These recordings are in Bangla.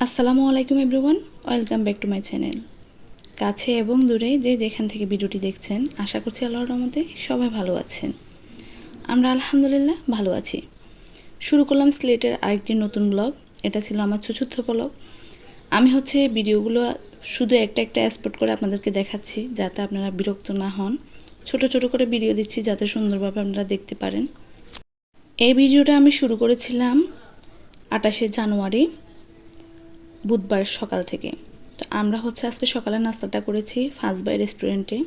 আসসালামু আলাইকুম everyone, welcome back to my channel. কাছে এবং দূরে যে যেখান থেকে ভিডিওটি দেখছেন, আশা করছি আল্লাহর রহমতে সবাই ভালো আছেন। আমরা আলহামদুলিল্লাহ ভালো আছি। শুরু করলাম সিলেটের আরেকটি নতুন ব্লগ। এটা ছিল আমার চতুর্থ ব্লগ। আমি ভিডিওগুলো শুধু একটা একটা এক্সপোর্ট করে আপনাদেরকে দেখাচ্ছি, যাতে আপনারা বিরক্ত না হন। ছোট ছোট করে ভিডিও দিচ্ছি যাতে সুন্দরভাবে আপনারা দেখতে পারেন। এই ভিডিওটা আমি শুরু করেছিলাম 28শে জানুয়ারি বুধবার সকাল থেকে। তো আমরা আজকে সকালের নাস্তাটা করেছি ফাজবাই রেস্টুরেন্টে।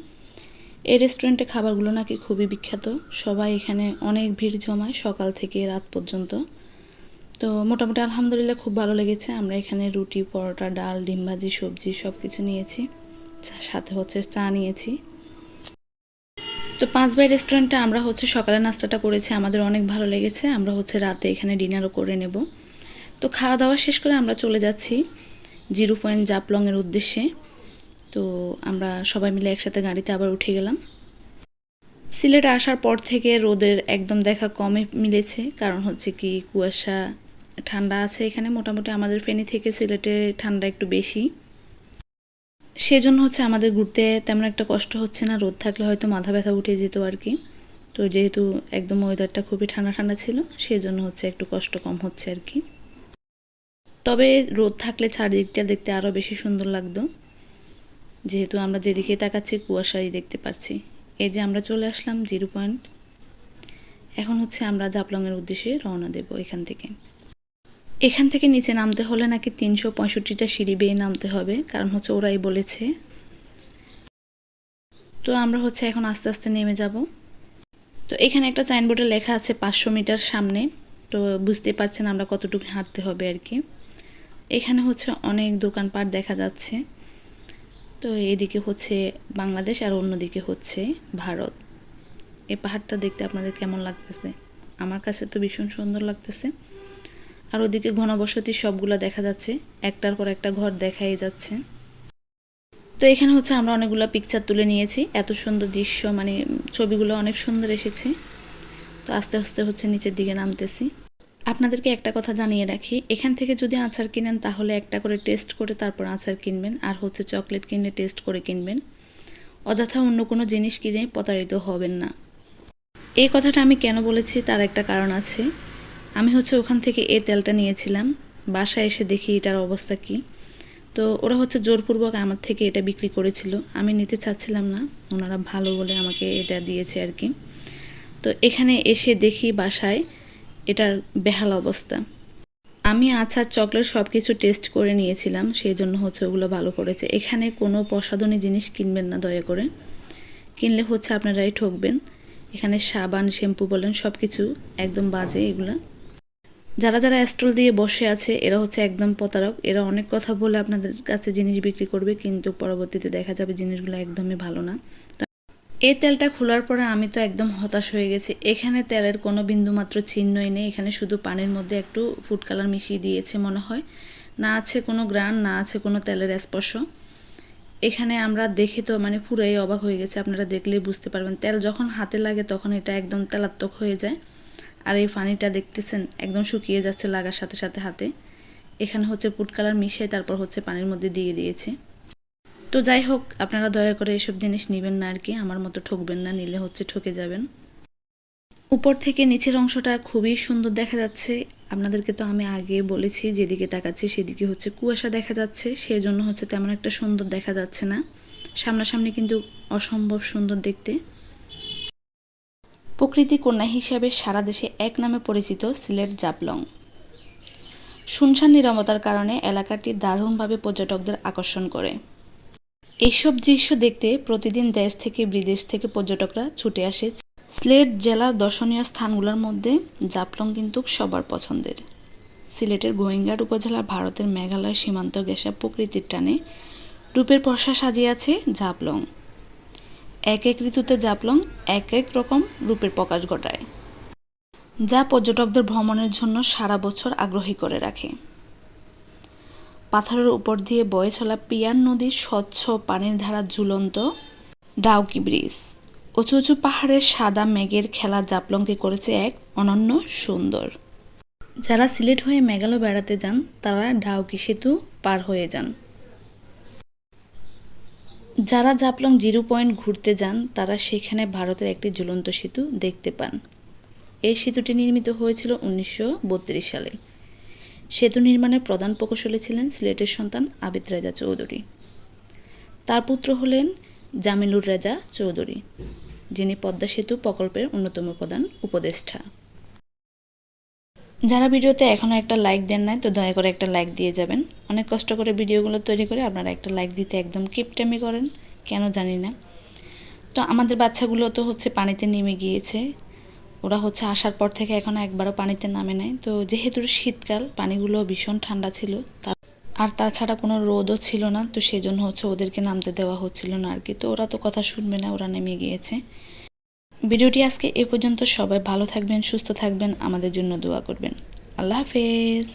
এই রেস্টুরেন্টে খাবারগুলো নাকি খুবই বিখ্যাত, সবাই এখানে অনেক ভিড় জমায় সকাল থেকে রাত পর্যন্ত। তো মোটামুটি আলহামদুলিল্লাহ খুব ভালো লেগেছে। আমরা এখানে রুটি, পরোটা, ডাল, ডিম ভাজি, সবজি সব কিছু নিয়েছি, সাথে চা নিয়েছি। তো পাঁচবাই রেস্টুরেন্টে আমরা সকালের নাস্তাটা করেছি, আমাদের অনেক ভালো লেগেছে। আমরা রাতে এখানে ডিনারও করে নেব। তো খাওয়া দাওয়া শেষ করে আমরা চলে যাচ্ছি 0 পয়েন্ট জাপলংয়ের উদ্দেশ্যে। তো আমরা সবাই মিলে একসাথে গাড়িতে আবার উঠে গেলাম। সিলেটে আসার পর থেকে রোদের একদম দেখা কমে মিলেছে, কারণ কি কুয়াশা, ঠান্ডা আছে এখানে। মোটামুটি আমাদের ফেনী থেকে সিলেটে ঠান্ডা একটু বেশি, সেজন্য আমাদের ঘুরতে তেমন একটা কষ্ট হচ্ছে না। রোদ থাকলে হয়তো মাথা ব্যথা উঠে যেত আর কি। তো যেহেতু একদম ওয়েদারটা খুবই ঠান্ডা ঠান্ডা ছিল, সেজন্য একটু কষ্ট কম হচ্ছে আর কি। তবে রোদ থাকলে চারিদিকটা দেখতে আরও বেশি সুন্দর লাগতো, যেহেতু আমরা যেদিকে তাকাচ্ছি কুয়াশাই দেখতে পাচ্ছি। এই যে আমরা চলে আসলাম 0 পয়েন্ট। এখন আমরা জাপলংয়ের উদ্দেশ্যে রওনা দেব এখান থেকে নিচে নামতে হলে নাকি 365টা সিঁড়ি বেয়ে নামতে হবে, কারণ ওরাই বলেছে। তো আমরা এখন আস্তে আস্তে নেমে যাব। তো এখানে একটা সাইনবোর্ডে লেখা আছে 500 মিটার সামনে। তো বুঝতে পারছেন আমরা কতটুকু হাঁটতে হবে আর কি। এখানে অনেক দোকানপাট দেখা যাচ্ছে। তো এদিকে বাংলাদেশ আর অন্যদিকে ভারত। এই পাহাড়টা দেখতে আপনাদের কেমন লাগতেছে? আমার কাছে তো ভীষণ সুন্দর লাগতেছে। আর ওদিকে ঘনবসতি সবগুলো দেখা যাচ্ছে, একটার পর একটা ঘর দেখাই যাচ্ছে। তো এখানে আমরা অনেকগুলো পিকচার তুলে নিয়েছি। এত সুন্দর দৃশ্য, মানে ছবিগুলো অনেক সুন্দর এসেছে। তো আস্তে আস্তে নিচের দিকে নামতেছি। আপনাদেরকে একটা কথা জানিয়ে রাখি, এখান থেকে যদি আচার কিনেন তাহলে একটা করে টেস্ট করে তারপর আচার কিনবেন, আর চকলেট কিনলে টেস্ট করে কিনবেন। অযথা অন্য কোনো জিনিস কিনে প্রতারিত হবেন না। এই কথাটা আমি কেন বলেছি তার একটা কারণ আছে। আমি ওখান থেকে এই তেলটা নিয়েছিলাম, বাসায় এসে দেখি এটার অবস্থা কি। তো ওরা জোরপূর্বক আমার থেকে এটা বিক্রি করেছিল, আমি নিতে চাচ্ছিলাম না, ওনারা ভালো বলে আমাকে এটা দিয়েছে আর কি। তো এখানে এসে দেখি বাসায় এটার বেহাল অবস্থা। আমি আচার, চকলেট সব কিছু টেস্ট করে নিয়েছিলাম, সেই জন্য ওগুলো ভালো করেছে। এখানে কোনো প্রসাধনী জিনিস কিনবেন না দয়া করে, কিনলে আপনারাই ঠকবেন। এখানে সাবান, শ্যাম্পু বলেন সব কিছু একদম বাজে এগুলা। যারা যারা স্টল দিয়ে বসে আছে এরা একদম প্রতারক। এরা অনেক কথা বলে আপনাদের কাছে জিনিস বিক্রি করবে, কিন্তু পরবর্তীতে দেখা যাবে জিনিসগুলো একদমই ভালো না। এই তেলটা খোলার পরে আমি তো একদম হতাশ হয়ে গেছি। এখানে তেলের কোনো বিন্দুমাত্র চিহ্নই নেই, এখানে শুধু পানির মধ্যে একটু ফুড কালার মিশিয়ে দিয়েছে মনে হয়। না আছে কোনো গ্রান, না আছে কোনো তেলের স্পর্শ। এখানে আমরা দেখে তো পুরাই অবাক হয়ে গেছে। আপনারা দেখলেই বুঝতে পারবেন, তেল যখন হাতে লাগে তখন এটা একদম তেলাত্মক হয়ে যায়। আর এই পানিটা দেখতেছেন একদম শুকিয়ে যাচ্ছে লাগার সাথে সাথে হাতে। এখানে ফুড কালার মিশিয়ে তারপর পানির মধ্যে দিয়ে দিয়েছে। তো যাই হোক, আপনারা দয়া করে এসব জিনিস নেবেন না আর কি, আমার মতো ঠকবেন না, নিলে ঠকে যাবেন। উপর থেকে নিচের অংশটা খুবই সুন্দর দেখা যাচ্ছে। আপনাদেরকে তো আমি আগে বলেছি, যেদিকে তাকাচ্ছি সেদিকে কুয়াশা দেখা যাচ্ছে, সেই জন্য তেমন একটা সুন্দর দেখা যাচ্ছে না। সামনাসামনি কিন্তু অসম্ভব সুন্দর দেখতে। প্রকৃতি কন্যা হিসেবে সারা দেশে এক নামে পরিচিত সিলেট জাপলং। শুনশান নিরাপত্তার কারণে এলাকাটি দারুণভাবে পর্যটকদের আকর্ষণ করে। এইসব দৃশ্য দেখতে প্রতিদিন দেশ থেকে বিদেশ থেকে পর্যটকরা ছুটে আসে। সিলেট জেলার দর্শনীয় স্থানগুলোর মধ্যে জাপলং কিন্তু সবার পছন্দের। সিলেটের গোয়েঙ্গাট উপজেলা ভারতের মেঘালয় সীমান্ত ঘেঁষা প্রকৃতির টানে রূপের পরশা সাজিয়ে আছে জাপলং। এক এক ঋতুতে জাপলং এক এক রকম রূপের প্রকাশ ঘটায়, যা পর্যটকদের ভ্রমণের জন্য সারা বছর আগ্রহী করে রাখে। পাথরের উপর দিয়ে বয়ে চলা পিয়ার নদীর স্বচ্ছ পানির ধারা, ঝুলন্ত ডাউকি ব্রিজ, উঁচু উঁচু পাহাড়ের সাদা মেঘের খেলা জাপলংকে করেছে এক অনন্য সুন্দর। যারা সিলেট হয়ে মেঘালয় বেড়াতে যান তারা ডাউকি সেতু পার হয়ে যান। যারা জাফলং জিরো পয়েন্ট ঘুরতে যান তারা সেখানে ভারতের একটি ঝুলন্ত সেতু দেখতে পান। এই সেতুটি নির্মিত হয়েছিল 1932 সালে। সেতু নির্মাণের প্রধান প্রকৌশলী ছিলেন সিলেটের সন্তান আবিদ রেজা চৌধুরী। তার পুত্র হলেন জামিলুর রেজা চৌধুরী, যিনি পদ্মা সেতু প্রকল্পের অন্যতম প্রধান উপদেষ্টা। যারা ভিডিওতে এখনও একটা লাইক দেন নাই, তো দয়া করে একটা লাইক দিয়ে যাবেন। অনেক কষ্ট করে ভিডিওগুলো তৈরি করে আপনারা একটা লাইক দিতে একদম কিপটেমি করেন, কেন জানি না। তো আমাদের বাচ্চাগুলো তো হচ্ছে পানিতে নেমে গিয়েছে, ওরা হচ্ছে আসার পর থেকে এখনও একবারও পানিতে নামে নাই। তো যেহেতু শীতকাল, পানিগুলো ভীষণ ঠান্ডা ছিল, আর তাছাড়া কোনো রোদও ছিল না, তো সেজন্য হচ্ছে ওদেরকে নামতে দেওয়া হচ্ছিল না আর কি। তো ওরা তো কথা শুনবে না, ওরা নেমে গিয়েছে। ভিডিওটি আজকে এ পর্যন্ত। সবাই ভালো থাকবেন, সুস্থ থাকবেন, আমাদের জন্য দোয়া করবেন। আল্লাহ হাফেজ।